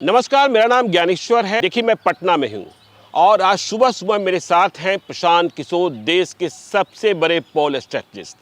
नमस्कार, मेरा नाम ज्ञानेश्वर है। देखिए, मैं पटना में हूँ और आज सुबह सुबह मेरे साथ हैं प्रशांत किशोर, देश के सबसे बड़े पोल स्ट्रेटजिस्ट।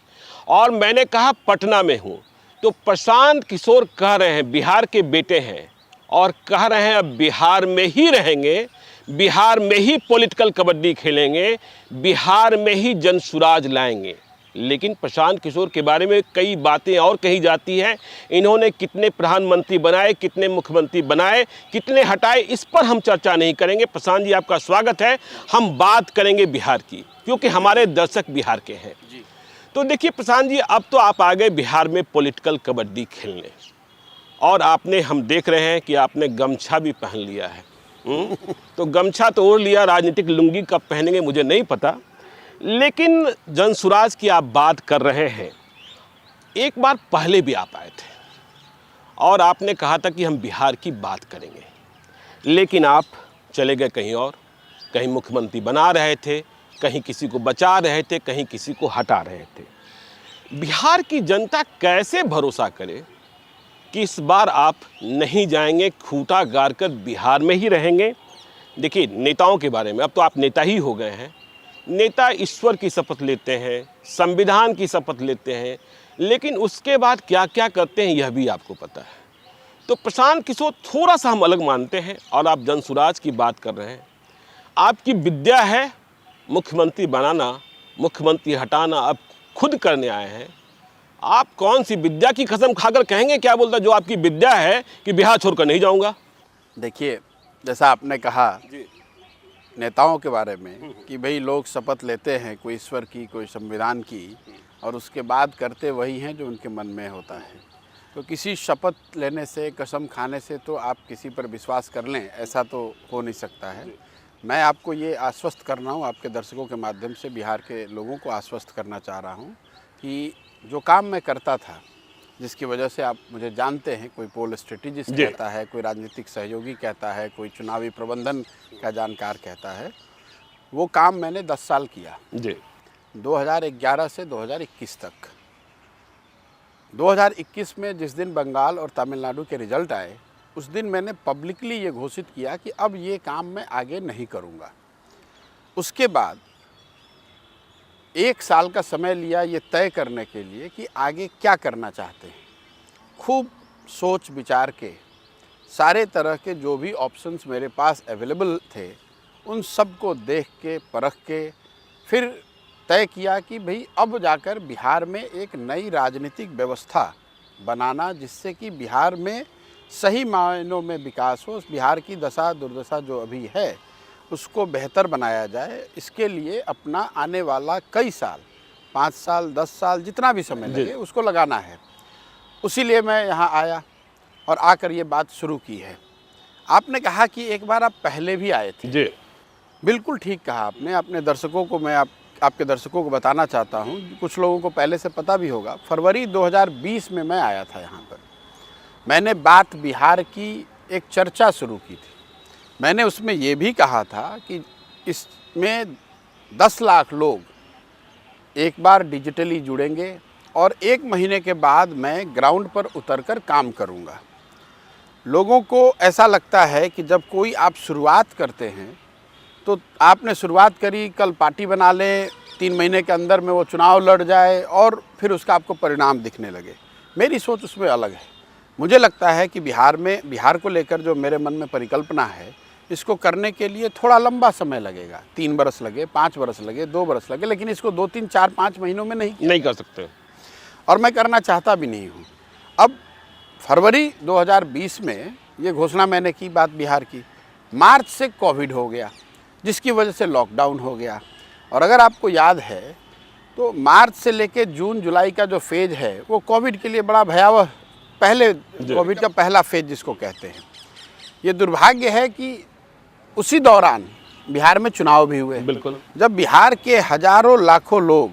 और मैंने कहा पटना में हूँ तो प्रशांत किशोर कह रहे हैं बिहार के बेटे हैं और कह रहे हैं अब बिहार में ही रहेंगे, बिहार में ही पॉलिटिकल कबड्डी खेलेंगे, बिहार में ही जनसुराज लाएंगे। लेकिन प्रशांत किशोर के बारे में कई बातें और कही जाती हैं। इन्होंने कितने प्रधानमंत्री बनाए, कितने मुख्यमंत्री बनाए, कितने हटाए, इस पर हम चर्चा नहीं करेंगे। प्रशांत जी, आपका स्वागत है। हम बात करेंगे बिहार की, क्योंकि हमारे दर्शक बिहार के हैं जी। तो देखिए प्रशांत जी, अब तो आप आ गए बिहार में पॉलिटिकल कबड्डी खेलने और आपने, हम देख रहे हैं कि आपने गमछा भी पहन लिया है। तो गमछा तो ओढ़ लिया, राजनीतिक लुंगी कब पहनेंगे मुझे नहीं पता, लेकिन जनसुराज की आप बात कर रहे हैं। एक बार पहले भी आप आए थे और आपने कहा था कि हम बिहार की बात करेंगे, लेकिन आप चले गए कहीं और। कहीं मुख्यमंत्री बना रहे थे, कहीं किसी को बचा रहे थे, कहीं किसी को हटा रहे थे। बिहार की जनता कैसे भरोसा करे कि इस बार आप नहीं जाएंगे, खूंटा गाड़ कर बिहार में ही रहेंगे? देखिए, नेताओं के बारे में, अब तो आप नेता ही हो गए हैं। नेता ईश्वर की शपथ लेते हैं, संविधान की शपथ लेते हैं, लेकिन उसके बाद क्या क्या करते हैं यह भी आपको पता है। तो प्रशांत किशोर, थोड़ा सा हम अलग मानते हैं और आप जनसुराज की बात कर रहे हैं। आपकी विद्या है मुख्यमंत्री बनाना, मुख्यमंत्री हटाना, अब खुद करने आए हैं। आप कौन सी विद्या की कसम खाकर कहेंगे, क्या बोलता जो आपकी विद्या है कि बिहार छोड़कर नहीं जाऊंगा? देखिए, जैसा आपने कहा नेताओं के बारे में कि भाई लोग शपथ लेते हैं, कोई ईश्वर की, कोई संविधान की, और उसके बाद करते वही हैं जो उनके मन में होता है। तो किसी शपथ लेने से, कसम खाने से तो आप किसी पर विश्वास कर लें, ऐसा तो हो नहीं सकता है। मैं आपको ये आश्वस्त कर रहा हूँ, आपके दर्शकों के माध्यम से बिहार के लोगों को आश्वस्त करना चाह रहा हूँ कि जो काम मैं करता था, जिसकी वजह से आप मुझे जानते हैं, कोई पोल स्ट्रेटेजिस्ट कहता है, कोई राजनीतिक सहयोगी कहता है, कोई चुनावी प्रबंधन का जानकार कहता है, वो काम मैंने 10 साल किया जी। 2011 से 2021 तक। 2021 में जिस दिन बंगाल और तमिलनाडु के रिजल्ट आए, उस दिन मैंने पब्लिकली ये घोषित किया कि अब ये काम मैं आगे नहीं करूँगा। उसके बाद 1 साल का समय लिया ये तय करने के लिए कि आगे क्या करना चाहते हैं। खूब सोच विचार के, सारे तरह के जो भी ऑप्शंस मेरे पास अवेलेबल थे, उन सब को देख के, परख के फिर तय किया कि भाई अब जाकर बिहार में एक नई राजनीतिक व्यवस्था बनाना, जिससे कि बिहार में सही मायनों में विकास हो। बिहार की दशा दुर्दशा जो अभी है उसको बेहतर बनाया जाए। इसके लिए अपना आने वाला कई साल, 5 साल, 10 साल, जितना भी समय लगे उसको लगाना है। उसीलिए मैं यहाँ आया और आकर ये बात शुरू की है। आपने कहा कि एक बार आप पहले भी आए थे जी। बिल्कुल ठीक कहा आपने। अपने दर्शकों को मैं आपके दर्शकों को बताना चाहता हूँ, कुछ लोगों को पहले से पता भी होगा, फरवरी 2020 में मैं आया था यहाँ पर। मैंने बात बिहार की एक चर्चा शुरू की थी। मैंने उसमें ये भी कहा था कि इसमें 10 लाख लोग एक बार डिजिटली जुड़ेंगे और 1 महीने के बाद मैं ग्राउंड पर उतरकर काम करूंगा। लोगों को ऐसा लगता है कि जब कोई आप शुरुआत करते हैं तो आपने शुरुआत करी, कल पार्टी बना लें, 3 महीने के अंदर में वो चुनाव लड़ जाए और फिर उसका आपको परिणाम दिखने लगे। मेरी सोच उसमें अलग है। मुझे लगता है कि बिहार को लेकर जो मेरे मन में परिकल्पना है, इसको करने के लिए थोड़ा लंबा समय लगेगा। 3 बरस लगे, 5 बरस लगे, 2 बरस लगे, लेकिन इसको 2, 3, 4, 5 महीनों में नहीं कर सकते, और मैं करना चाहता भी नहीं हूँ। अब फरवरी 2020 में ये घोषणा मैंने की, बात बिहार की। मार्च से कोविड हो गया, जिसकी वजह से लॉकडाउन हो गया। और अगर आपको याद है तो मार्च से लेकर जून जुलाई का जो फेज है वो कोविड के लिए बड़ा भयावह, पहले कोविड का पहला फेज जिसको कहते हैं। ये दुर्भाग्य है कि उसी दौरान बिहार में चुनाव भी हुए। बिल्कुल। जब बिहार के हजारों लाखों लोग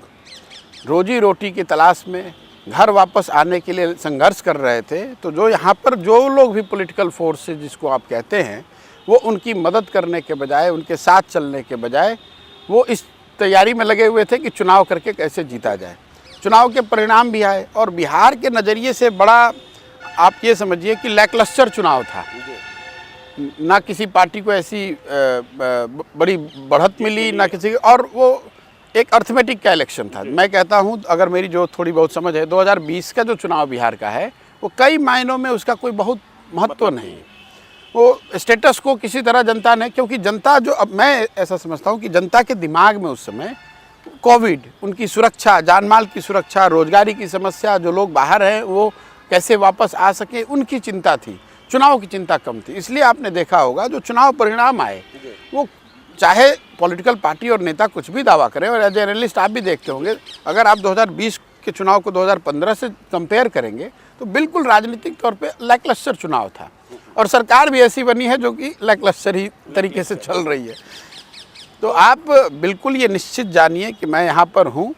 रोजी रोटी की तलाश में घर वापस आने के लिए संघर्ष कर रहे थे, तो जो यहाँ पर जो लोग भी पॉलिटिकल फोर्सेस जिसको आप कहते हैं, वो उनकी मदद करने के बजाय, उनके साथ चलने के बजाय, वो इस तैयारी में लगे हुए थे कि चुनाव करके कैसे जीता जाए। चुनाव के परिणाम भी आए और बिहार के नज़रिए से बड़ा आप ये समझिए कि लैकलस्टर चुनाव था। ना किसी पार्टी को ऐसी बड़ी बढ़त मिली, ना किसी, और वो एक अर्थमेटिक का इलेक्शन था। मैं कहता हूँ, अगर मेरी जो थोड़ी बहुत समझ है, 2020 का जो चुनाव बिहार का है वो कई मायनों में उसका कोई बहुत महत्व नहीं, वो स्टेटस को किसी तरह जनता ने, क्योंकि जनता जो, अब मैं ऐसा समझता हूँ कि जनता के दिमाग में उस समय कोविड, उनकी सुरक्षा, जानमाल की सुरक्षा, रोजगारी की समस्या, जो लोग बाहर हैं वो कैसे वापस आ सके, उनकी चिंता थी, चुनाव की चिंता कम थी। इसलिए आपने देखा होगा जो चुनाव परिणाम आए, वो चाहे पॉलिटिकल पार्टी और नेता कुछ भी दावा करें, और एज एनालिस्ट आप भी देखते होंगे, अगर आप 2020 के चुनाव को 2015 से कंपेयर करेंगे तो बिल्कुल राजनीतिक तौर पे लैकलस्टर चुनाव था, और सरकार भी ऐसी बनी है जो कि लैकलस्टर ही तरीके से चल रही है। तो आप बिल्कुल ये निश्चित जानिए कि मैं यहाँ पर हूँ,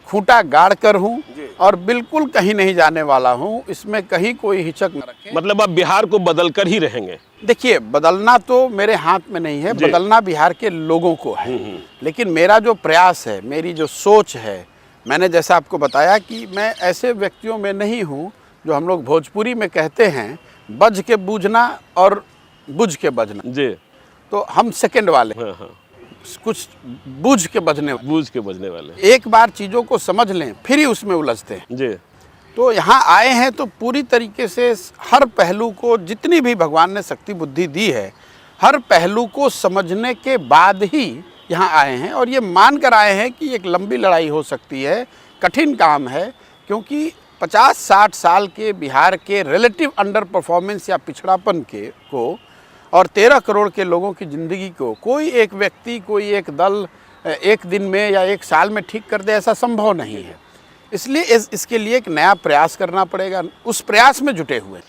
खूंटा गाड़ कर हूँ, और बिल्कुल कहीं नहीं जाने वाला हूँ, इसमें कहीं कोई हिचक न रखें। मतलब आप बिहार को बदल कर ही रहेंगे? देखिए, बदलना तो मेरे हाथ में नहीं है, बदलना बिहार के लोगों को है, लेकिन मेरा जो प्रयास है, मेरी जो सोच है, मैंने जैसा आपको बताया कि मैं ऐसे व्यक्तियों में नहीं हूँ जो हम लोग भोजपुरी में कहते हैं बज के बूझना और बुझ के बजना जी। तो हम सेकंड वाले, हाँ। कुछ बूझ के बजने वाले, बूझ के बजने वाले। एक बार चीज़ों को समझ लें फिर ही उसमें उलझते हैं। जी। तो यहाँ आए हैं तो पूरी तरीके से हर पहलू को, जितनी भी भगवान ने शक्ति बुद्धि दी है, हर पहलू को समझने के बाद ही यहाँ आए हैं, और ये मान कर आए हैं कि एक लंबी लड़ाई हो सकती है, कठिन काम है, क्योंकि 50-60 साल के बिहार के रिलेटिव अंडर परफॉर्मेंस या पिछड़ापन को और 13 करोड़ के लोगों की ज़िंदगी को कोई एक व्यक्ति, कोई एक दल एक दिन में या एक साल में ठीक कर दे, ऐसा संभव नहीं है। इसलिए इसके लिए एक नया प्रयास करना पड़ेगा, उस प्रयास में जुटे हुए।